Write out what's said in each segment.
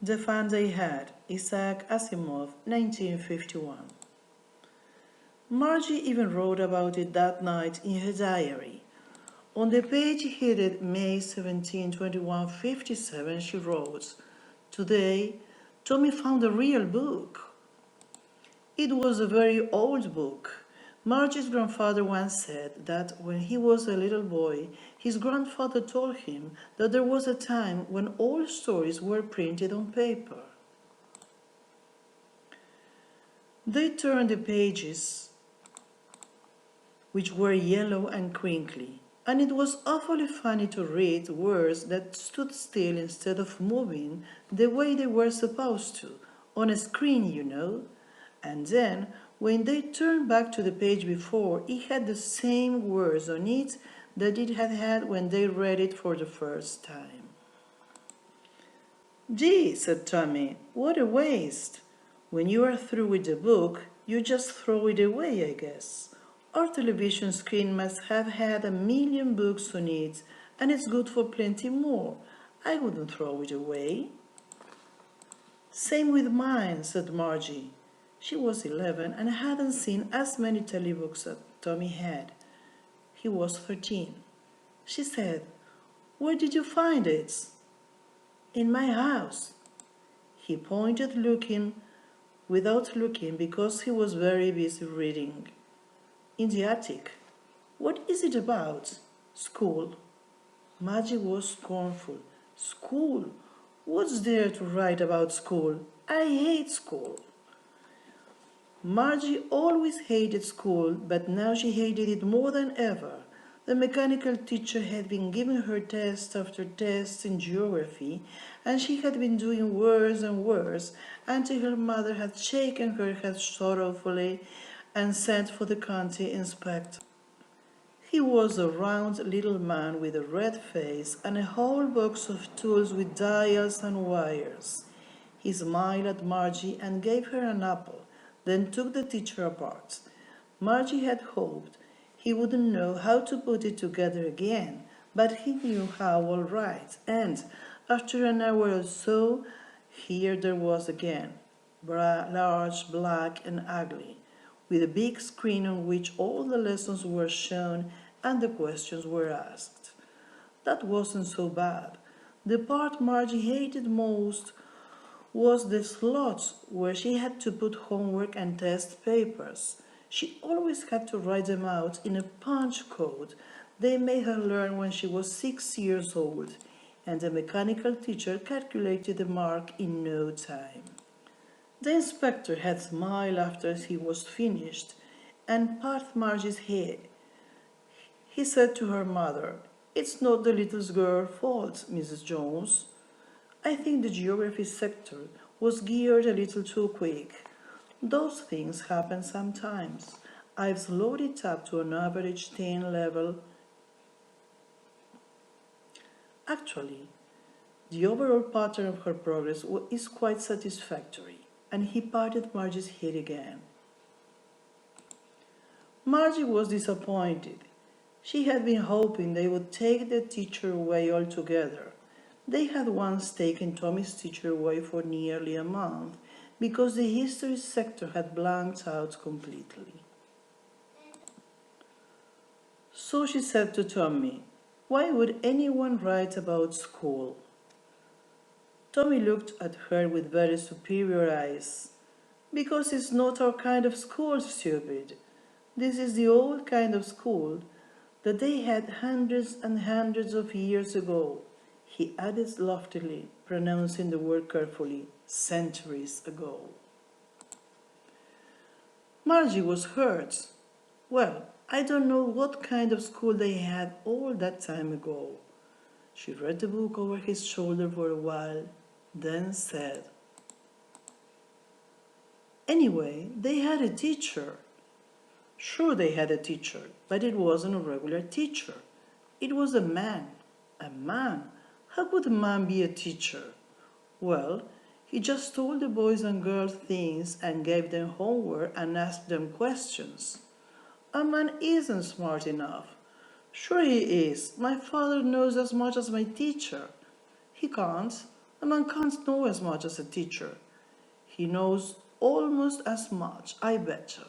The Fun They Had, Isaac Asimov, 1951. Margie even wrote about it that night in her diary. On the page headed May 17, 2157, she wrote, "Today, Tommy found a real book." It was a very old book. Margie's grandfather once said that when he was a little boy, his grandfather told him that there was a time when all stories were printed on paper. They turned the pages, which were yellow and crinkly, and it was awfully funny to read words that stood still instead of moving the way they were supposed to, on a screen, you know. And then, when they turned back to the page before, it had the same words on it that it had had when they read it for the first time. "Gee," said Tommy, "what a waste. When you are through with the book, you just throw it away, I guess. Our television screen must have had 1,000,000 books on it, and it's good for plenty more. I wouldn't throw it away." "Same with mine," said Margie. She was 11 and hadn't seen as many telebooks as Tommy had. He was 13. She said, "Where did you find it?" "In my house." He pointed without looking because he was very busy reading. "In the attic." "What is it about?" "School." Margie was scornful. "School? What's there to write about school? I hate school." Margie always hated school, but now she hated it more than ever. The mechanical teacher had been giving her test after test in geography, and she had been doing worse and worse until her mother had shaken her head sorrowfully and sent for the county inspector. He was a round little man with a red face and a whole box of tools with dials and wires. He smiled at Margie and gave her an apple, then took the teacher apart. Margie had hoped he wouldn't know how to put it together again, but he knew how all right, and after an hour or so, here there was again, large, black, and ugly, with a big screen on which all the lessons were shown and the questions were asked. That wasn't so bad. The part Margie hated most was the slots where she had to put homework and test papers. She always had to write them out in a punch code they made her learn when she was 6 years old, and the mechanical teacher calculated the mark in no time. The inspector had smiled after he was finished and patted Margie's head. He said to her mother, "It's not the little girl's fault, Mrs. Jones. I think the geography sector was geared a little too quick. Those things happen sometimes. I've slowed it up to an average 10 level. Actually, the overall pattern of her progress is quite satisfactory." And he patted Margie's head again. Margie was disappointed. She had been hoping they would take the teacher away altogether. They had once taken Tommy's teacher away for nearly a month because the history sector had blanked out completely. So she said to Tommy, "Why would anyone write about school?" Tommy looked at her with very superior eyes. "Because it's not our kind of school, stupid. This is the old kind of school that they had hundreds and hundreds of years ago," he added loftily, pronouncing the word carefully, "centuries ago." Margie was hurt. "Well, I don't know what kind of school they had all that time ago." She read the book over his shoulder for a while, then said, "Anyway, they had a teacher." Sure, they had a teacher, but it wasn't a regular teacher. It was a man. A man? How could a man be a teacher? Well, he just told the boys and girls things and gave them homework and asked them questions. A man isn't smart enough. Sure he is. My father knows as much as my teacher. He can't. A man can't know as much as a teacher. He knows almost as much, I betcha.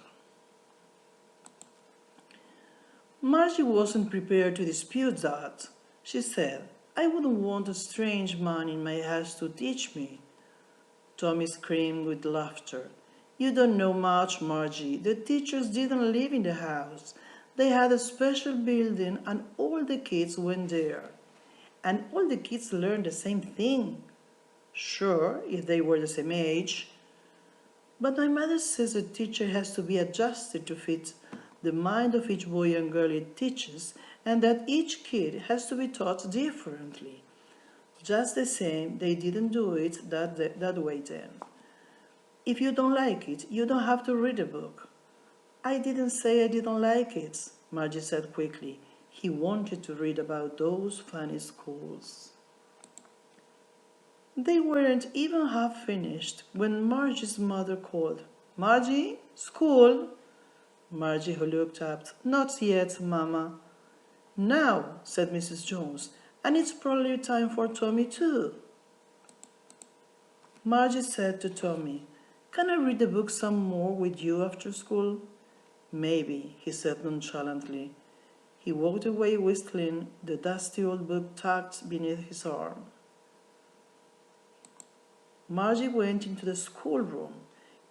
Margie wasn't prepared to dispute that. She said, I wouldn't want a strange man in my house to teach me. Tommy screamed with laughter. You don't know much, Margie. The teachers didn't live in the house. They had a special building and all the kids went there. And all the kids learned the same thing. Sure, if they were the same age. But my mother says a teacher has to be adjusted to fit the mind of each boy and girl it teaches, and that each kid has to be taught differently. Just the same, they didn't do it that way then. If you don't like it, you don't have to read a book. I didn't say I didn't like it, Margie said quickly. He wanted to read about those funny schools. They weren't even half finished when Margie's mother called. Margie, school? Margie, who looked up. Not yet, Mama. Now, said Mrs. Jones, and it's probably time for Tommy too. Margie said to Tommy, Can I read the book some more with you after school? Maybe, he said nonchalantly. He walked away whistling, the dusty old book tucked beneath his arm. Margie went into the schoolroom.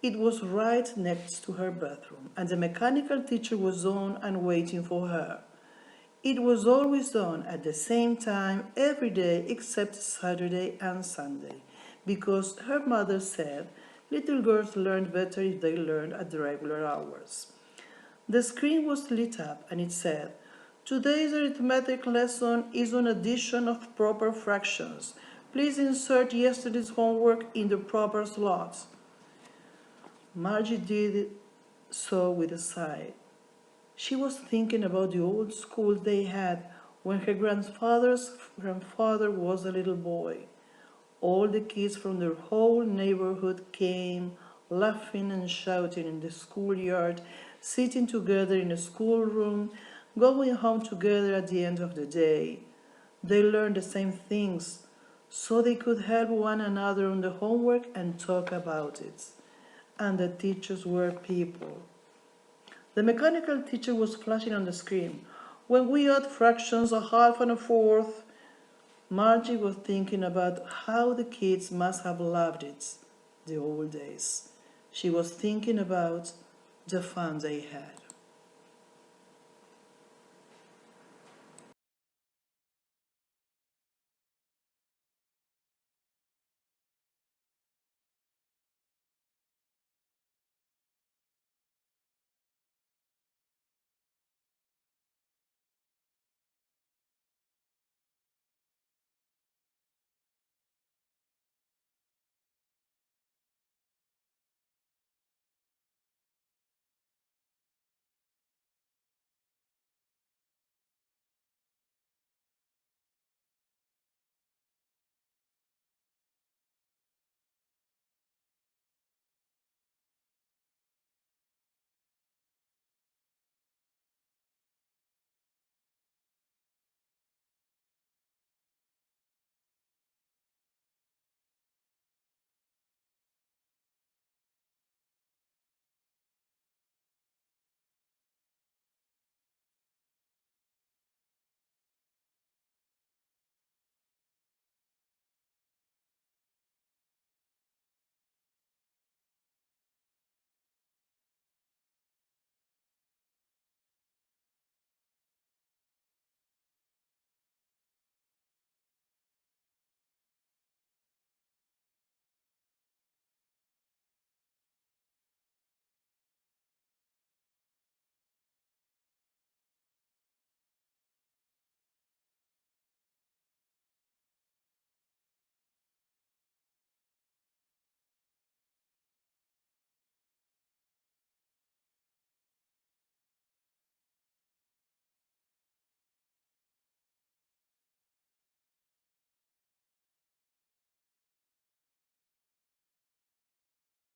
It was right next to her bathroom, and the mechanical teacher was on and waiting for her. It was always on at the same time every day except Saturday and Sunday, because her mother said little girls learned better if they learned at the regular hours. The screen was lit up and it said, Today's arithmetic lesson is on addition of proper fractions. Please insert yesterday's homework in the proper slots. Margie did so with a sigh. She was thinking about the old school they had when her grandfather's grandfather was a little boy. All the kids from the whole neighborhood came, laughing and shouting in the schoolyard, sitting together in a schoolroom, going home together at the end of the day. They learned the same things, so they could help one another on the homework and talk about it. And the teachers were people. The mechanical teacher was flashing on the screen. When we add fractions, a half and a fourth, Margie was thinking about how the kids must have loved it, the old days. She was thinking about the fun they had.